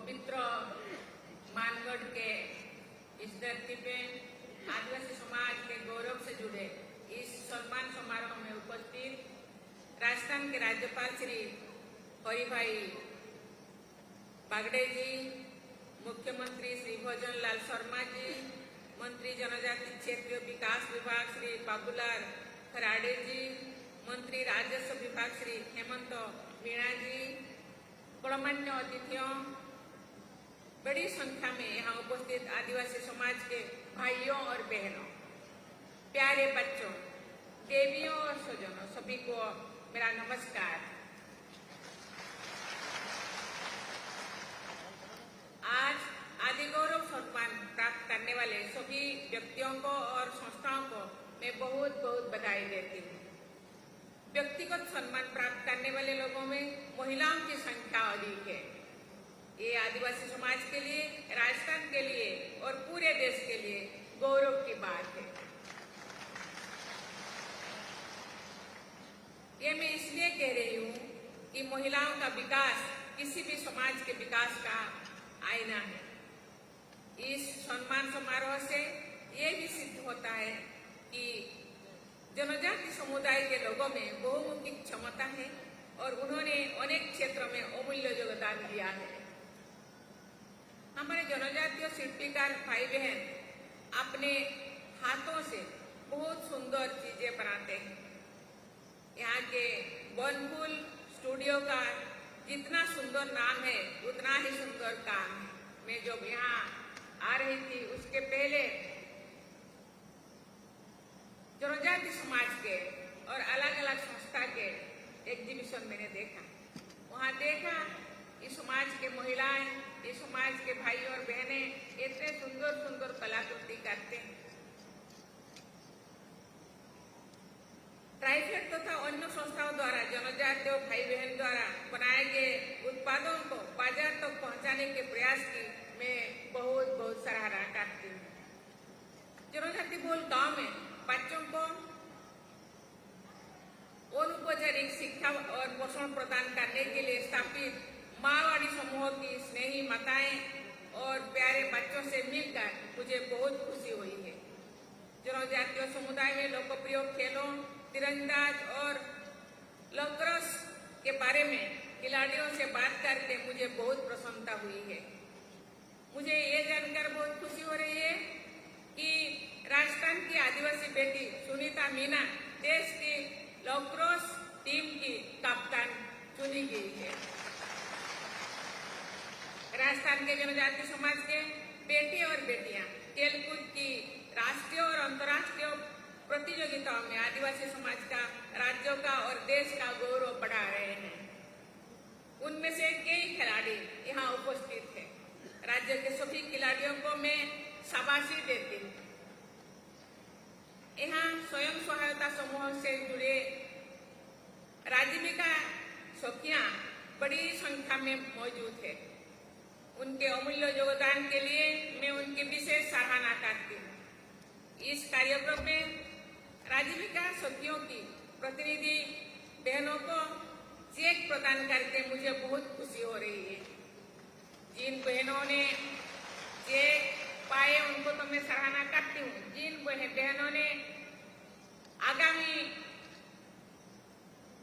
पवित्र मानगढ़ के इस धरती पे आदिवासी समाज के गौरव से जुड़े इस सम्मान समारोह में उपस्थित राजस्थान के राज्यपाल श्री हरिभाई बागड़े जी, मुख्यमंत्री श्री भजन लाल शर्मा जी, मंत्री जनजाति क्षेत्रीय विकास विभाग श्री बाबूलाल खराड़े जी, मंत्री राजस्व विभाग श्री हेमंत मीणा जी, गणमान्य अतिथियों, बड़ी संख्या में यहाँ उपस्थित आदिवासी समाज के भाइयों और बहनों, प्यारे बच्चों, देवियों और स्वजनों, सभी को मेरा नमस्कार। आज आदि गौरव सम्मान प्राप्त करने वाले सभी व्यक्तियों को और संस्थाओं को मैं बहुत बहुत बधाई देती हूँ। व्यक्तिगत सम्मान प्राप्त करने वाले लोगों में महिलाओं की संख्या अधिक है। ये आदिवासी समाज के लिए, राजस्थान के लिए और पूरे देश के लिए गौरव की बात है। ये मैं इसलिए कह रही हूँ कि महिलाओं का विकास किसी भी समाज के विकास का आईना है। इस सम्मान समारोह से ये भी सिद्ध होता है कि जनजाति समुदाय के लोगों में बहुमुखी क्षमता है और उन्होंने अनेक क्षेत्रों में अमूल्य योगदान दिया है। हमारे जनजातीय शिल्पीकार भाई बहन अपने हाथों से बहुत सुंदर चीजें बनाते हैं। यहाँ के बनफूल स्टूडियो का जितना सुंदर नाम है उतना ही सुंदर काम है। मैं जब यहाँ आ रही थी उसके पहले जनजाति समाज के और अलग अलग संस्था के एग्जीबिशन मैंने देखा। वहाँ देखा इस समाज के महिलाएं, इस समाज के भाई और बहनें इतने सुंदर सुंदर कलाकृति करते हैं। ट्राइफेड तथा अन्य संस्थाओं द्वारा जनजातीय भाई बहन द्वारा बनाए गए उत्पादों को बाजार तक पहुंचाने के प्रयास की मैं बहुत बहुत सराहना करती हूँ। जनजाति बोल गांव में बच्चों को अनौपचारिक शिक्षा और पोषण प्रदान करने के लिए स्थापित मारवाड़ी समूह की स्नेही माताएं और प्यारे बच्चों से मिलकर मुझे बहुत खुशी हुई है। जनजातीय समुदाय में लोकप्रिय खेलों, तीरंदाज और लक्रोस के बारे में खिलाड़ियों से बात करके मुझे बहुत प्रसन्नता हुई है। मुझे ये जानकर बहुत खुशी हो रही है कि राजस्थान की आदिवासी बेटी सुनीता मीना देश की लक्रोस टीम की कप्तान चुनी गई है। राजस्थान के जनजाति समाज के बेटे और बेटियां खेलकूद की राष्ट्रीय और अंतर्राष्ट्रीय प्रतियोगिताओं में आदिवासी समाज का, राज्यों का और देश का गौरव बढ़ा रहे हैं। उनमें से कई खिलाड़ी यहाँ उपस्थित हैं। राज्य के सभी खिलाड़ियों को मैं शाबाशी देती हूँ। यहाँ स्वयं सहायता समूह से जुड़े राजीविका सखियां बड़ी संख्या में मौजूद है। उनके अमूल्य योगदान के लिए मैं उनकी विशेष सराहना करती हूँ। इस कार्यक्रम में राजीविका सखियों की प्रतिनिधि बहनों को चेक प्रदान करके मुझे बहुत खुशी हो रही है। जिन बहनों ने चेक पाए उनको तो मैं सराहना करती हूँ। जिन बहनों ने आगामी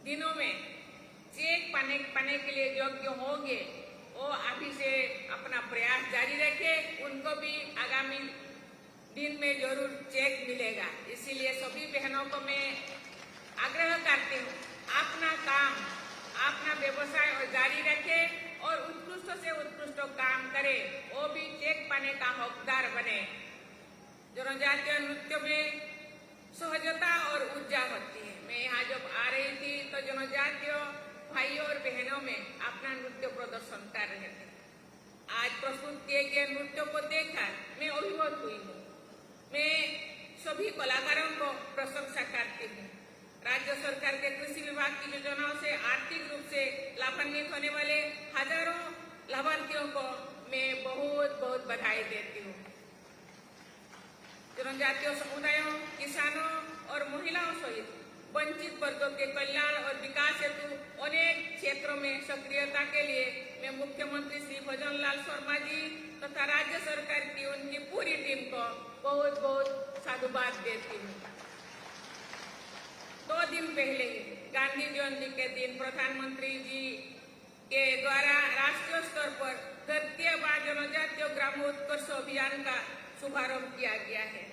दिनों में चेक पाने के लिए योग्य होंगे वो अभी से अपना प्रयास जारी रखे, उनको भी आगामी दिन में जरूर चेक मिलेगा। इसीलिए सभी बहनों को मैं आग्रह करती हूँ अपना काम, अपना व्यवसाय और जारी रखे और उत्कृष्ट से उत्कृष्ट काम करे, वो भी चेक पाने का हकदार बने। जनजातीय नृत्य में सहजता और ऊर्जा होती है। मैं यहाँ जब आ रही थी तो जनजातीय भाइयों और बहनों में अपना नृत्य प्रदर्शन कर रहे थे। आज प्रस्तुत किए गए नृत्यों को देखकर मैं अभिभूत हुई हूँ। मैं सभी कलाकारों को प्रशंसा करती हूँ। राज्य सरकार के कृषि विभाग की योजनाओं से आर्थिक रूप से लाभान्वित होने वाले हजारों लाभार्थियों को मैं बहुत बहुत बधाई देती हूँ। जनजातीय समुदायों, किसानों और महिलाओं सहित वंचित वर्गों के कल्याण और विकास हेतु अनेक क्षेत्रों में सक्रियता के लिए मैं मुख्यमंत्री श्री भजन लाल शर्मा जी तथा राज्य सरकार की उनकी पूरी टीम को बहुत बहुत साधुवाद देती हूँ। 2 दिन पहले गांधी जयंती के दिन प्रधानमंत्री जी के द्वारा राष्ट्रीय स्तर पर धरतीय व जनजातीय ग्रामोत्कर्ष अभियान का शुभारंभ किया गया है।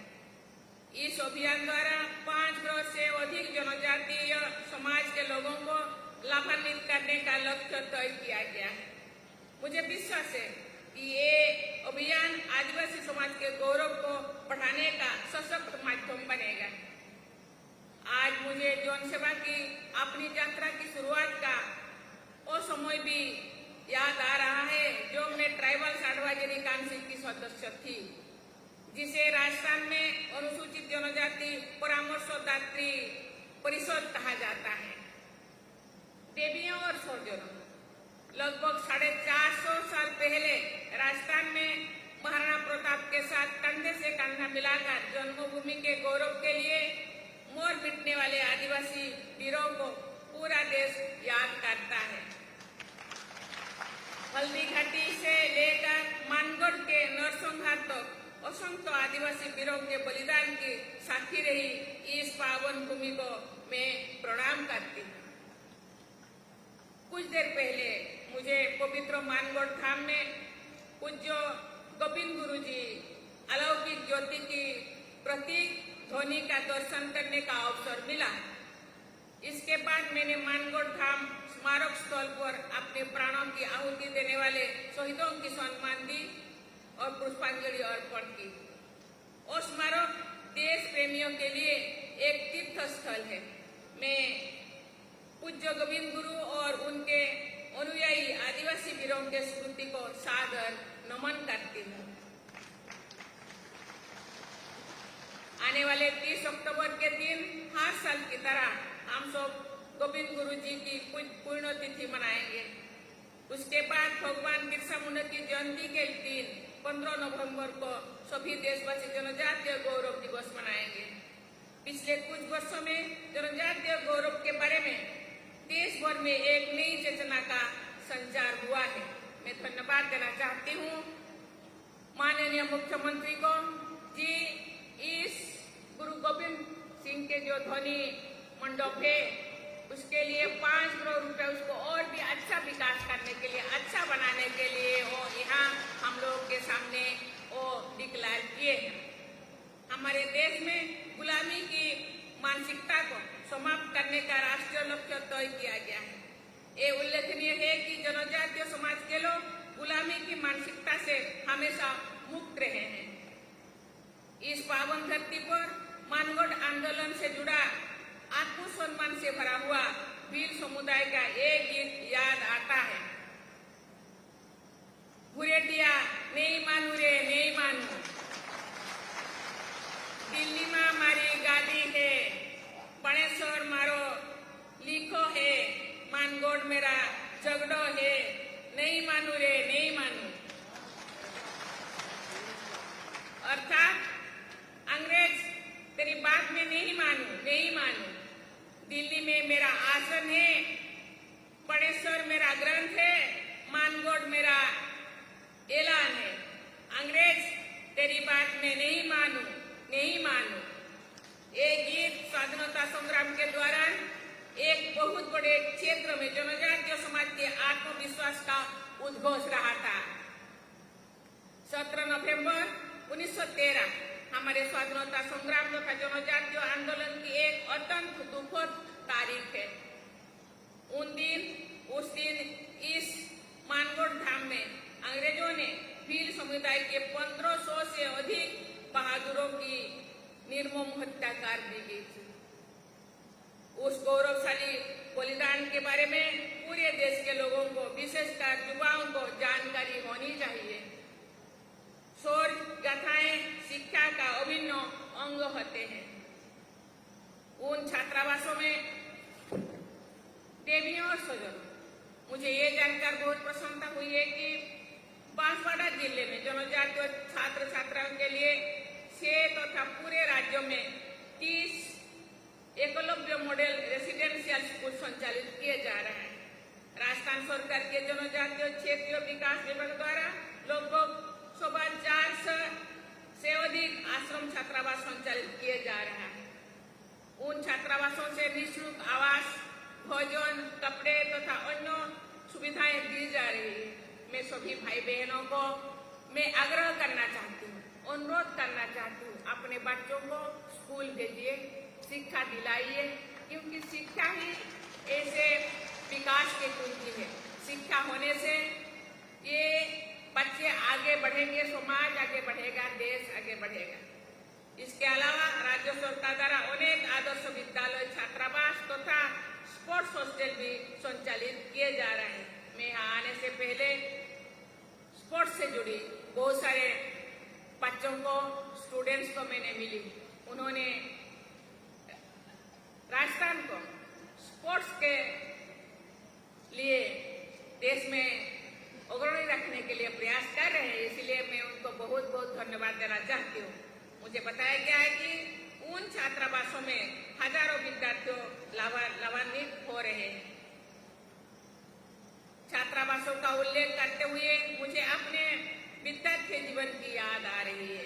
इस अभियान द्वारा 5 करोड़ से अधिक जनजातीय समाज के लोगों को लाभान्वित करने का लक्ष्य तय किया गया है। मुझे विश्वास है कि ये अभियान आदिवासी समाज के गौरव को बढ़ाने का सशक्त माध्यम बनेगा। आज मुझे जन सेवा की अपनी यात्रा की शुरुआत का वो समय भी याद आ रहा है जो मैं ट्राइबल एडवाइजरी काउंसिल की सदस्य थी, जिसे राजस्थान में अनुसूचित जनजाति परामर्शदात्री परिषद कहा जाता है। देवियों और सौजनों, लगभग 450 साल पहले राजस्थान में महाराणा प्रताप के साथ कंधे से कंधा मिलाकर जन्मभूमि के गौरव के लिए मोर पिटने वाले आदिवासी वीरों को पूरा देश याद करता है। हल्दी घाटी से लेकर मानगढ़ के नरसंहार तक असंख्य आदिवासी वीरों के बलिदान की साक्षी रही इस पावन भूमि को मैं प्रणाम करती हूँ। कुछ देर पहले मुझे पवित्र मानगढ़ धाम में पूज्य गोविंद गुरु जी अलौकिक ज्योति की प्रतीक ध्वनि का दर्शन करने का अवसर मिला। इसके बाद मैंने मानगढ़ धाम स्मारक स्थल पर अपने प्राणों की आहुति देने वाले शहीदों की सम्मान दी और पुष्पांजलि अर्पण की। वो स्मारक देश प्रेमियों के लिए एक तीर्थ स्थल है। मैं पूज्य गोविंद गुरु और उनके अनुयायी आदिवासी वीरों के स्मृति को सादर नमन करती हूँ। आने वाले 30 अक्टूबर के दिन हर साल की तरह हम सब गोविंद गुरु जी की पुण्यतिथि मनाएंगे। उसके बाद भगवान बिरसा मुंडा की जयंती के दिन 15 नवंबर को सभी देशवासी जनजातीय गौरव दिवस मनाएंगे। पिछले कुछ वर्षों में जनजातीय गौरव के बारे में देश भर में एक नई चेतना का संचार हुआ है। मैं धन्यवाद देना चाहती हूँ माननीय मुख्यमंत्री को जी। इस गुरु गोविंद सिंह के जो ध्वनि मंडप है उसके लिए 5 करोड़ रुपए उसको और भी अच्छा विकास करने के लिए, अच्छा बनाने के लिए वो यहाँ हम लोग के सामने वो डिक्लेयर किए हैं। हमारे देश में गुलामी की मानसिकता को समाप्त करने का राष्ट्रीय लक्ष्य तय किया गया है। ये उल्लेखनीय है कि जनजातीय समाज के लोग गुलामी की मानसिकता से हमेशा मुक्त रहे हैं। इस पावन धरती पर मानगढ़ आंदोलन से जुड़ा आत्मसम्मान से भरा हुआ भील समुदाय का एक गीत याद आता है। भुरेटिया नहीं मानू रे नहीं मानू, दिल्ली में मारी गाड़ी है, बणेश्वर मारो लिखो है, मानगढ़ मेरा झगड़ो है, नहीं मानू रे नहीं मानू। अर्थात अंग्रेज तेरी बात में नहीं मानू नहीं मानू। दिल्ली में मेरा आसन है, बणेश्वर मेरा ग्रंथ है, मानगढ़ मेरा ऐलान है। अंग्रेज तेरी बात में नहीं मानू नहीं मानू। ये गीत स्वाधीनता संग्राम के दौरान एक बहुत बड़े क्षेत्र में जनजातीय समाज के आत्मविश्वास का उद्घोष रहा था। 17 नवंबर 1913 हमारे स्वाधीनता संग्राम तथा जनजातीय आंदोलन की एक अत्यंत दुखद तारीख है। उस दिन इस मानगढ़ धाम में अंग्रेजों ने भील समुदाय के 1500 से अधिक बहादुरों की निर्मम हत्या कर दी गई थी। उस गौरवशाली बलिदान के बारे में पूरे देश के लोगों को, विशेषकर युवाओं को जानकारी होनी चाहिए। शौर्य गाथाएं शिक्षा का अभिन्न अंग होते हैं। उन छात्रावासों में देवियों और सजनों, मुझे ये जानकर बहुत प्रसन्नता हुई है कि बांसवाड़ा जिले में जनजातीय छात्र छात्राओं के लिए 6 तथा पूरे राज्यों में 30 एकलव्य मॉडल रेसिडेंशियल स्कूल संचालित किए जा रहे हैं। राजस्थान सरकार के जनजातीय क्षेत्रीय विकास विभाग द्वारा लगभग 450 से अधिक आश्रम छात्रावास संचालित किए जा रहा है। उन छात्रावासों से निःशुल्क आवास, भोजन, कपड़े तथा अन्य सुविधाएं दी जा रही है। मैं सभी भाई बहनों को मैं आग्रह करना चाहती हूँ, अनुरोध करना चाहती हूँ, अपने बच्चों को स्कूल भेजिए, शिक्षा दिलाइए, क्योंकि शिक्षा ही ऐसे विकास की कुंजी है। शिक्षा होने से ये बच्चे आगे बढ़ेंगे, समाज आगे बढ़ेगा, देश आगे बढ़ेगा। इसके अलावा राज्य सरकार द्वारा अनेक आदर्श विद्यालय, छात्रावास तथा स्पोर्ट्स हॉस्टल भी संचालित किए जा रहे हैं। मैं यहाँ आने से पहले स्पोर्ट्स से जुड़ी बहुत सारे बच्चों को, स्टूडेंट्स को मैंने मिली। उन्होंने राजस्थान को स्पोर्ट्स के लिए देश में अग्रणी रखने के लिए प्रयास कर रहे हैं, इसलिए मैं उनको बहुत बहुत धन्यवाद देना चाहती हूँ। मुझे बताया गया है कि उन छात्रावासों में हजारों विद्यार्थियों लाभान्वित हो रहे हैं। छात्रावासों का उल्लेख करते हुए मुझे अपने विद्यार्थी जीवन की याद आ रही है।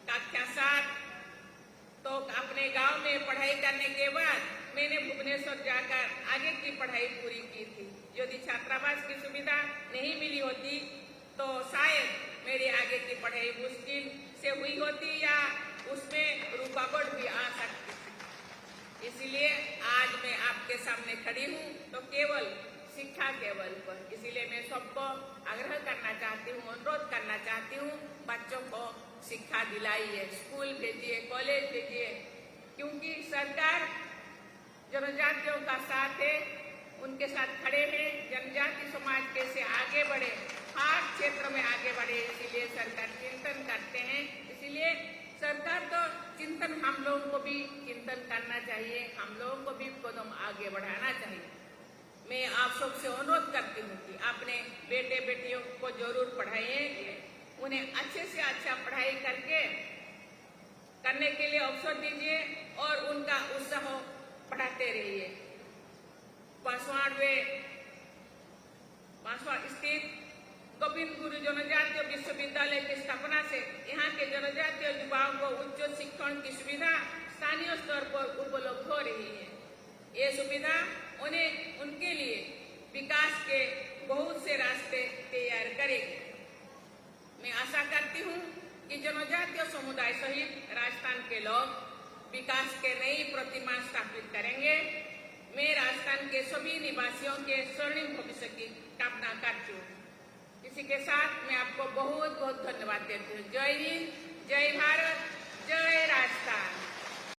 कक्षा 7 तो अपने गांव में पढ़ाई करने के बाद मैंने भुवनेश्वर जाकर आगे की पढ़ाई पूरी की थी। यदि छात्रावास की सुविधा नहीं मिली होती तो शायद मेरी आगे की पढ़ाई मुश्किल से हुई होती या उसमें रुकावट भी आ सकती थी। इसलिए आज मैं आपके सामने खड़ी हूँ तो केवल शिक्षा के बल पर। इसीलिए मैं सबको आग्रह करना चाहती हूँ, अनुरोध करना चाहती हूँ, बच्चों को शिक्षा दिलाइए, स्कूल भेजिए, कॉलेज भेजिए, क्योंकि सरकार जनजातियों का साथ है, उनके साथ खड़े हैं। जनजाति समाज कैसे आगे बढ़े, हर क्षेत्र में आगे बढ़े, इसीलिए सरकार चिंतन करते हैं। इसीलिए सरकार तो चिंतन हम लोगों को भी चिंतन करना चाहिए, हम लोगों को भी कदम आगे बढ़ाना चाहिए। मैं आप सबसे अनुरोध करती हूँ कि अपने बेटे बेटियों को जरूर पढ़ाइए, उन्हें अच्छे से अच्छा पढ़ाई करने के लिए अवसर दीजिए और उनका उत्साह बढ़ाते रहिए। पासवाड़ स्थित गोविंद गुरु जनजातीय विश्वविद्यालय की स्थापना से यहाँ के जनजातीय युवाओं को उच्च शिक्षण की सुविधा स्थानीय स्तर पर उपलब्ध हो रही है। ये सुविधा उन्हें उनके लिए विकास के बहुत से रास्ते तैयार करेगी। मैं आशा करती हूँ कि जनजातीय समुदाय सहित राजस्थान के लोग विकास के नई प्रतिमा स्थापित करेंगे। मैं राजस्थान के सभी निवासियों के स्वर्णिम भविष्य की कामना करती हूँ। इसी के साथ मैं आपको बहुत बहुत धन्यवाद देती हूँ। जय हिंद, जय भारत, जय राजस्थान।